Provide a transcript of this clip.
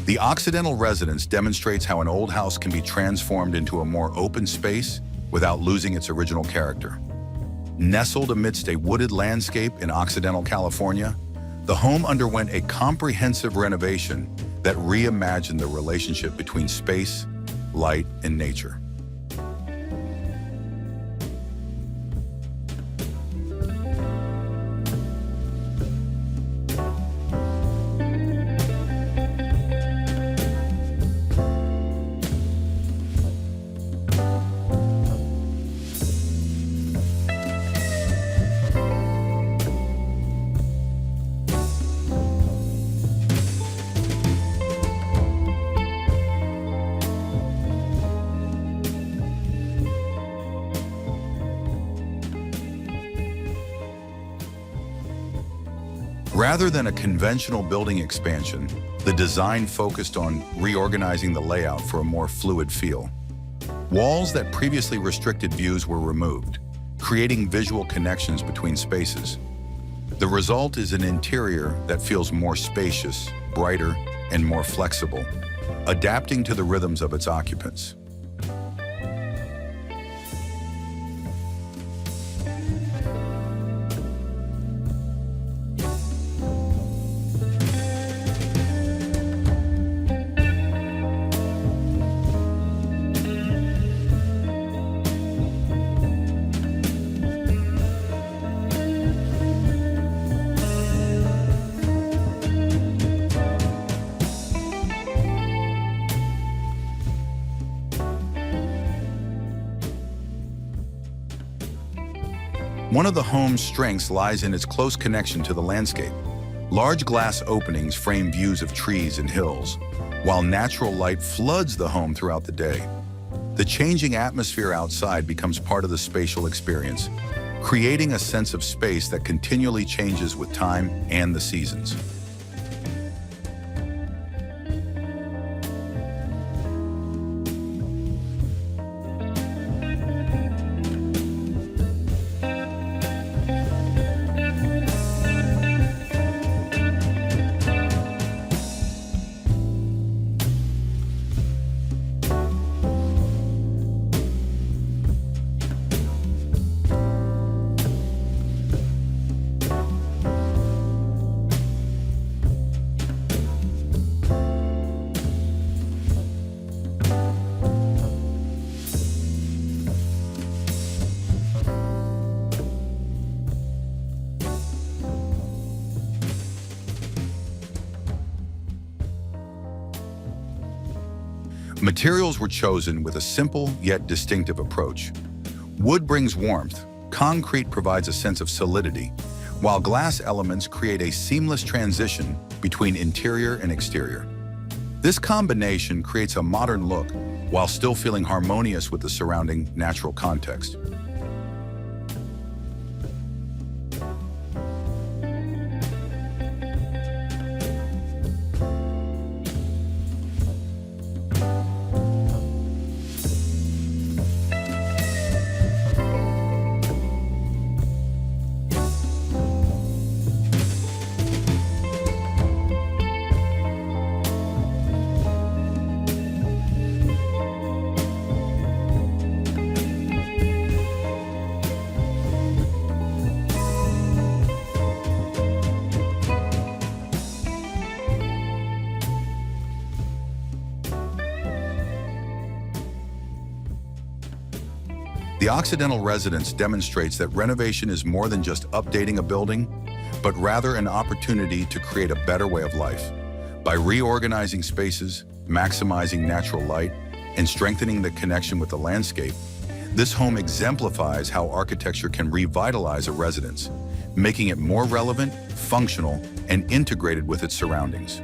The Occidental Residence demonstrates how an old house can be transformed into a more open space without losing its original character. Nestled amidst a wooded landscape in Occidental California, the home underwent a comprehensive renovation that reimagined the relationship between space, light, and nature. Rather than a conventional building expansion, the design focused on reorganizing the layout for a more fluid feel. Walls that previously restricted views were removed, creating visual connections between spaces. The result is an interior that feels more spacious, brighter, and more flexible, adapting to the rhythms of its occupants. One of the home's strengths lies in its close connection to the landscape. Large glass openings frame views of trees and hills, while natural light floods the home throughout the day. The changing atmosphere outside becomes part of the spatial experience, creating a sense of space that continually changes with time and the seasons. Materials were chosen with a simple yet distinctive approach. Wood brings warmth, concrete provides a sense of solidity, while glass elements create a seamless transition between interior and exterior. This combination creates a modern look while still feeling harmonious with the surrounding natural context. The Occidental Residence demonstrates that renovation is more than just updating a building, but rather an opportunity to create a better way of life. By reorganizing spaces, maximizing natural light, and strengthening the connection with the landscape, this home exemplifies how architecture can revitalize a residence, making it more relevant, functional, and integrated with its surroundings.